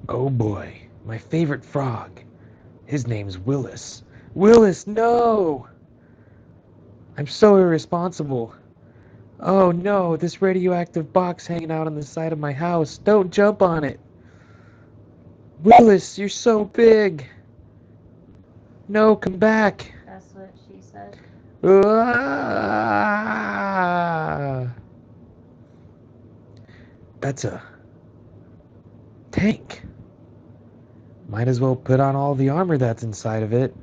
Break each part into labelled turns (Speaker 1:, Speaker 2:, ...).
Speaker 1: Oh boy, my favorite frog. His name's Willis. Willis, no! I'm so irresponsible. Oh no, this radioactive box hanging out on the side of my house. Don't jump on it. Willis, you're so big. No, come back.
Speaker 2: That's what she said.
Speaker 1: Ah! That's a tank. Might as well put on all the armor that's inside of it.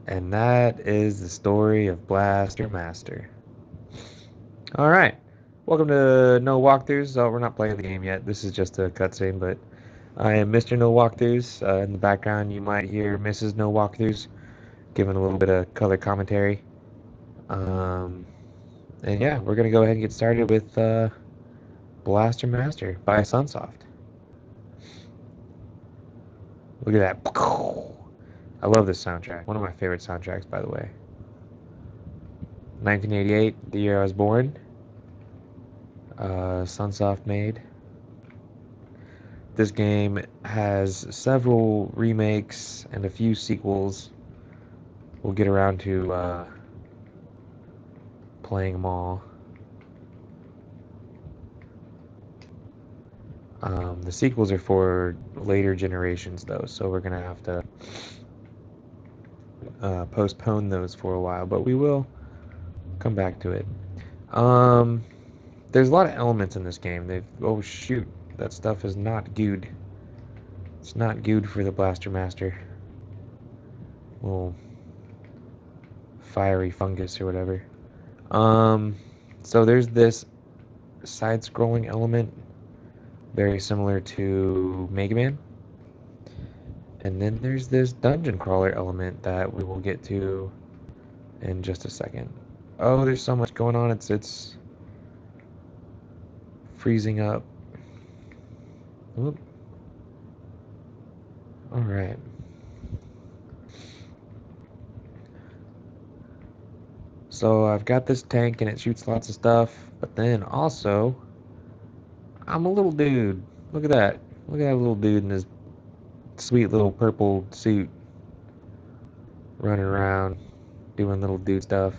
Speaker 1: And that is the story of Blaster Master. Alright, welcome to No Walkthroughs. We're not playing the game yet. This is just a cutscene, but I am Mr. No Walkthroughs. In the background, you might hear Mrs. No Walkthroughs giving a little bit of color commentary. Um, and yeah, we're going to go ahead and get started with Blaster Master by Sunsoft. Look at that. I love this soundtrack. One of my favorite soundtracks, by the way. 1988, the year I was born. Sunsoft made. This game has several remakes and a few sequels. We'll get around to playing them all. The sequels are for later generations, though, so we're going to have to postpone those for a while, but we will come back to it. There's a lot of elements in this game. Oh shoot, that stuff is not good. It's not good for the Blaster Master. Little fiery fungus or whatever. Um, so there's this side-scrolling element, very similar to Mega Man. And then there's this dungeon crawler element that we will get to in just a second. Oh, there's so much going on. It's freezing up. Oop. All right. So I've got this tank and it shoots lots of stuff, but then also I'm a little dude. Look at that. Look at that little dude in his sweet little purple suit running around doing little dude stuff.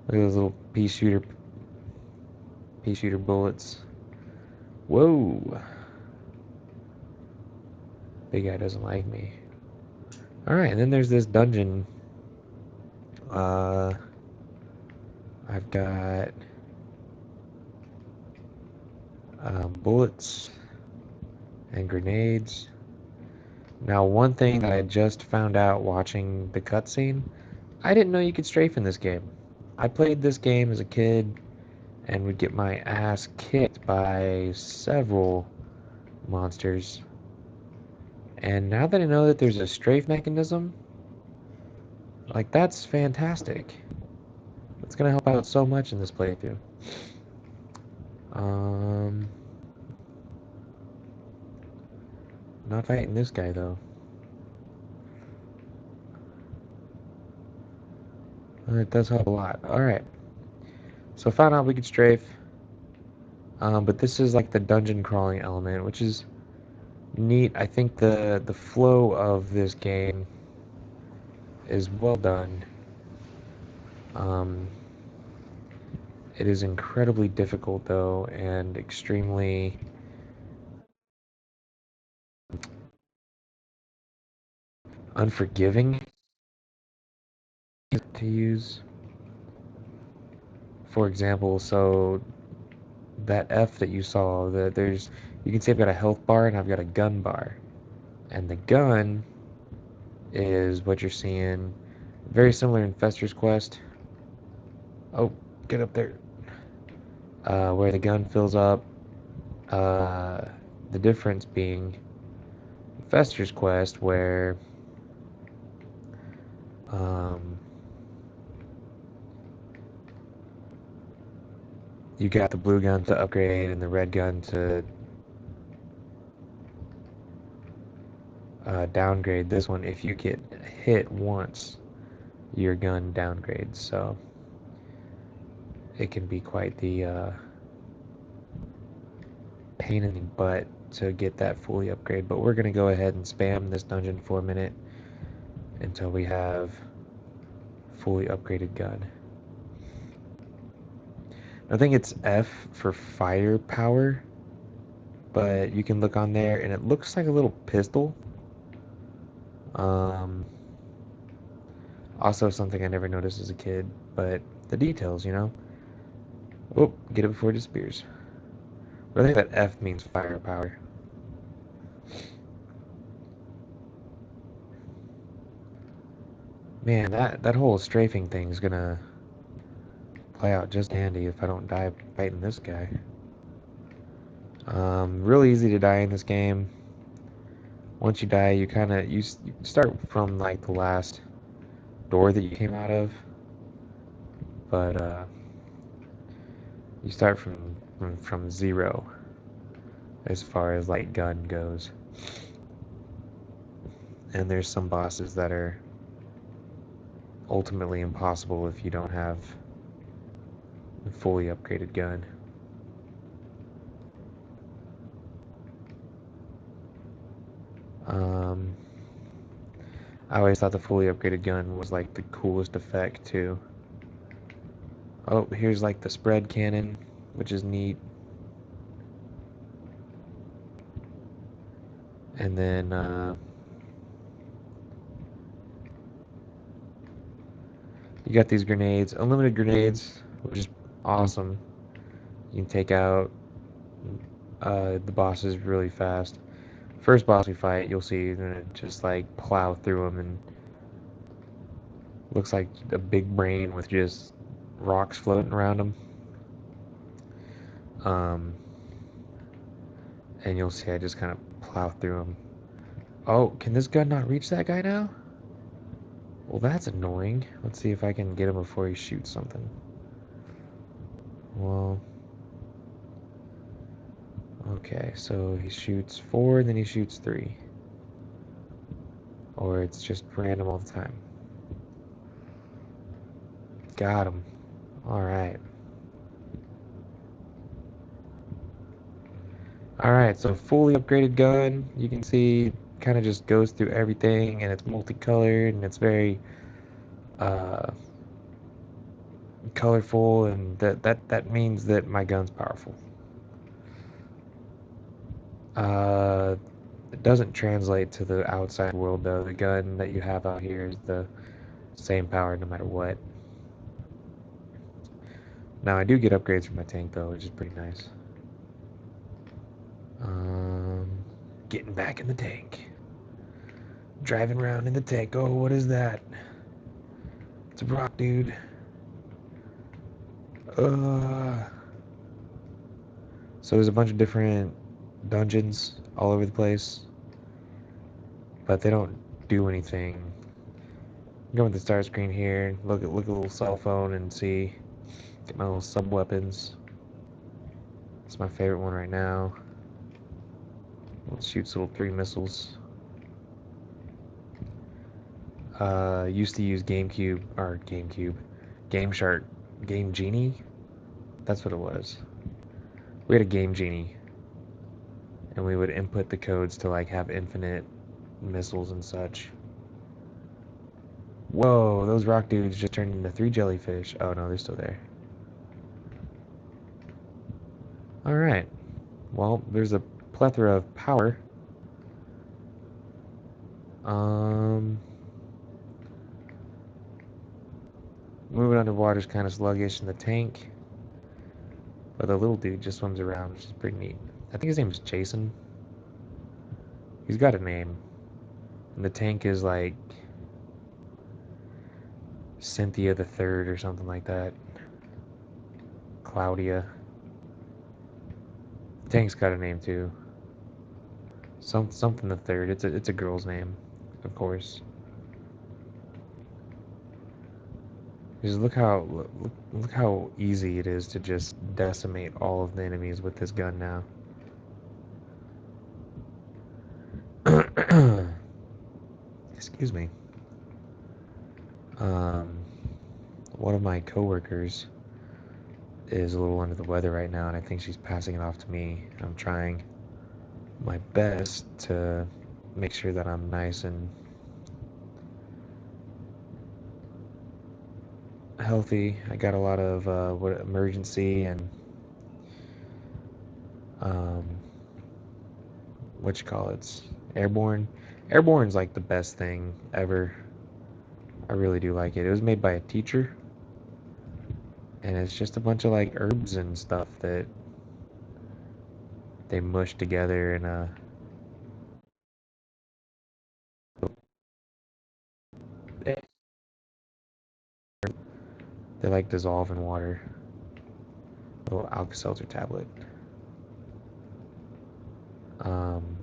Speaker 1: Look at those little pea shooter bullets. Whoa. Big guy doesn't like me. Alright, and then there's this dungeon. Uh, I've got bullets and grenades. Now, one thing that I just found out watching the cutscene, I didn't know you could strafe in this game. I played this game as a kid and would get my ass kicked by several monsters. And now that I know that there's a strafe mechanism, like that's fantastic. It's gonna help out so much in this playthrough. Um, Not fighting this guy though. It does help a lot. Alright. So I found out we could strafe. But this is like the dungeon crawling element, which is neat. I think the flow of this game is well done. Um, it is incredibly difficult though, and extremely unforgiving to use. For example, so that F that you saw, you can see I've got a health bar and I've got a gun bar, and the gun is what you're seeing. Very similar in Fester's Quest. Oh, get up there. Where the gun fills up. Uh, the difference being Fester's Quest, where um, you got the blue gun to upgrade and the red gun to downgrade. This one, if you get hit once, your gun downgrades. So it can be quite the pain in the butt to get that fully upgrade, but we're gonna go ahead and spam this dungeon for a minute until we have fully upgraded gun. I think it's F for firepower, but you can look on there and it looks like a little pistol. Also something I never noticed as a kid, but the details, you know? Oh, get it before it disappears. But I think that F means firepower. Man, that whole strafing thing is gonna play out just handy if I don't die fighting this guy. Really easy to die in this game. Once you die, you start from like the last door that you came out of, but you start from zero as far as like gun goes. And there's some bosses that are ultimately impossible if you don't have a fully upgraded gun. I always thought the fully upgraded gun was like the coolest effect too. Oh, here's like the spread cannon, which is neat. And then you got these grenades, unlimited grenades, which is awesome. You can take out the bosses really fast. First boss we fight, you'll see you're gonna just like plow through them, and looks like a big brain with just rocks floating around him. And you'll see I just kind of plow through him. Oh, can this gun not reach that guy now? Well, that's annoying. Let's see if I can get him before he shoots something. Well, okay, so he shoots 4, then he shoots 3. Or it's just random all the time. Got him. Alright. Alright, so fully upgraded gun. You can see kind of just goes through everything, and it's multicolored, and it's very colorful, and that means that my gun's powerful. It doesn't translate to the outside world though. The gun that you have out here is the same power no matter what. Now I do get upgrades for my tank though, which is pretty nice. Getting back in the tank. Driving around in the tank. Oh, what is that? It's a rock, dude. So there's a bunch of different dungeons all over the place, but they don't do anything. Go with the start screen here. Look at a little cell phone and see. Get my little sub weapons. It's my favorite one right now. It shoots little 3 missiles. Used to use Game Shark, Game Genie. That's what it was. We had a Game Genie, and we would input the codes to like have infinite missiles and such. Whoa, those rock dudes just turned into 3 jellyfish. Oh no, they're still there. Alright. Well, there's a plethora of power. Moving underwater is kind of sluggish in the tank, but the little dude just swims around, which is pretty neat. I think his name is Jason. He's got a name. And the tank is like Cynthia the Third or something like that. Claudia. The tank's got a name too. Something the Third. It's a girl's name, of course. Just look how easy it is to just decimate all of the enemies with this gun now. Excuse me. One of my coworkers is a little under the weather right now, and I think she's passing it off to me. I'm trying my best to make sure that I'm nice and healthy. I got a lot of what emergency and um, what you call it, airborne. Airborne's like the best thing ever. I really do like it. It was made by a teacher, and it's just a bunch of like herbs and stuff that they mush together and they like dissolve in water. A little Alka-Seltzer tablet. Um,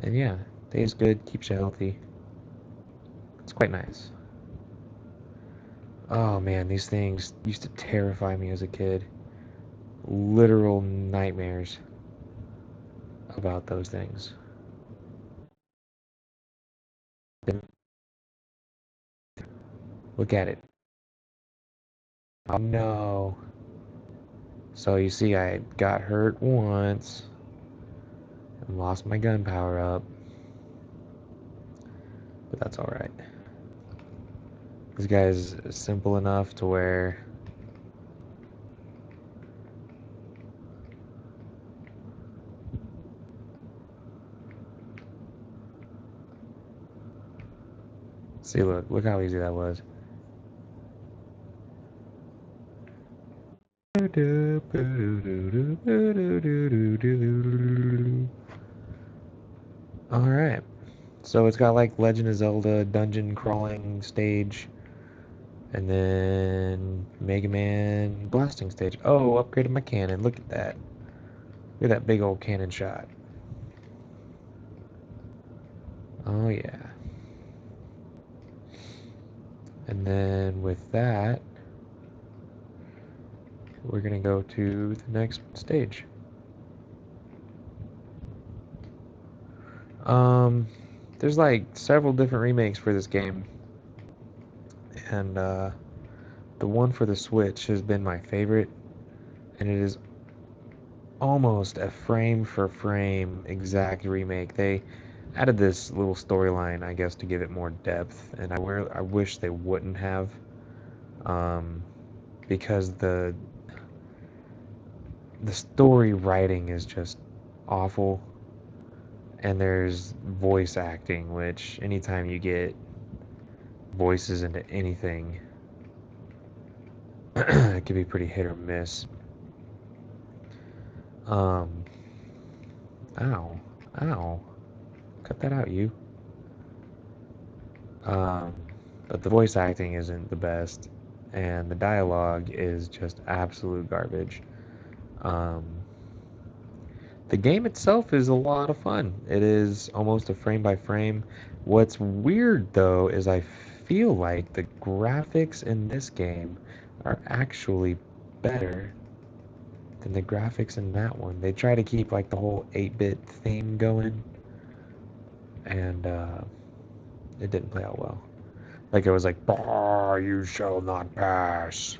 Speaker 1: and yeah, tastes good, keeps you healthy. It's quite nice. Oh man, these things used to terrify me as a kid. Literal nightmares about those things. Look at it. Oh no. So you see, I got hurt once and lost my gun power up, but that's alright. This guy's simple enough to where see, look how easy that was. Alright, so it's got like Legend of Zelda dungeon crawling stage, and then Mega Man blasting stage. Oh, upgraded my cannon. Look at that. Look at that big old cannon shot. Oh yeah. And then with that, we're gonna go to the next stage. Um, there's like several different remakes for this game, and the one for the Switch has been my favorite, and it is almost a frame for frame exact remake. They added this little storyline, I guess, to give it more depth, and I wish they wouldn't have, um, because the story writing is just awful, and there's voice acting, which anytime you get voices into anything, it can be pretty hit or miss. Um, ow, ow, cut that out, you. Um, but the voice acting isn't the best, and the dialogue is just absolute garbage. Um, the game itself is a lot of fun. It is almost a frame by frame. What's weird though is I feel like the graphics in this game are actually better than the graphics in that one. They try to keep like the whole 8-bit theme going, and it didn't play out well. Like it was like, "Bah, you shall not pass."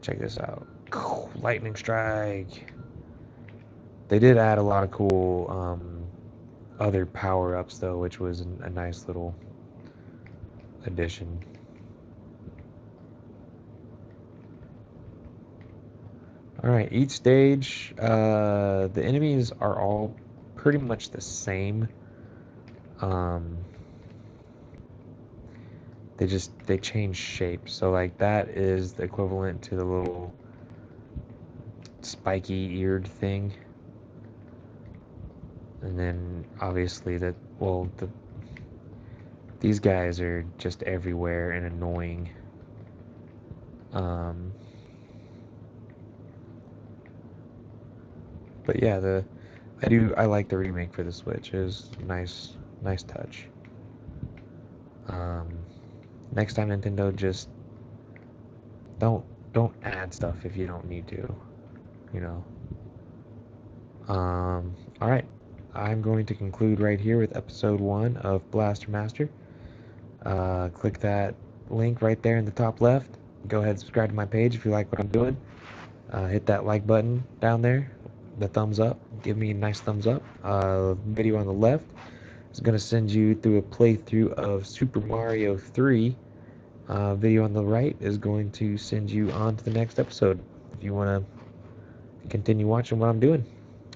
Speaker 1: Check this out. Lightning strike. They did add a lot of cool other power-ups though, which was a nice little addition. All right, each stage, the enemies are all pretty much the same. Um, they change shape. So like that is the equivalent to the little spiky eared thing. And then obviously these guys are just everywhere and annoying. Um, but yeah, I like the remake for the Switch. It was nice touch. Um, next time Nintendo, just don't don't add stuff if you don't need to, you know. All right, I'm going to conclude right here with episode 1 of Blaster Master. Click that link right there in the top left. Go ahead and subscribe to my page if you like what I'm doing. Hit that like button down there, the thumbs up. Give me a nice thumbs up. Video on the left is going to send you through a playthrough of Super Mario 3. Video on the right is going to send you on to the next episode if you want to continue watching what I'm doing.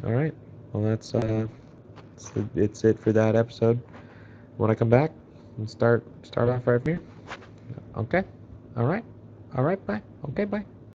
Speaker 1: All right. Well, it's it for that episode. When I come back and start off right from here. Okay. All right. All right. Bye. Okay. Bye.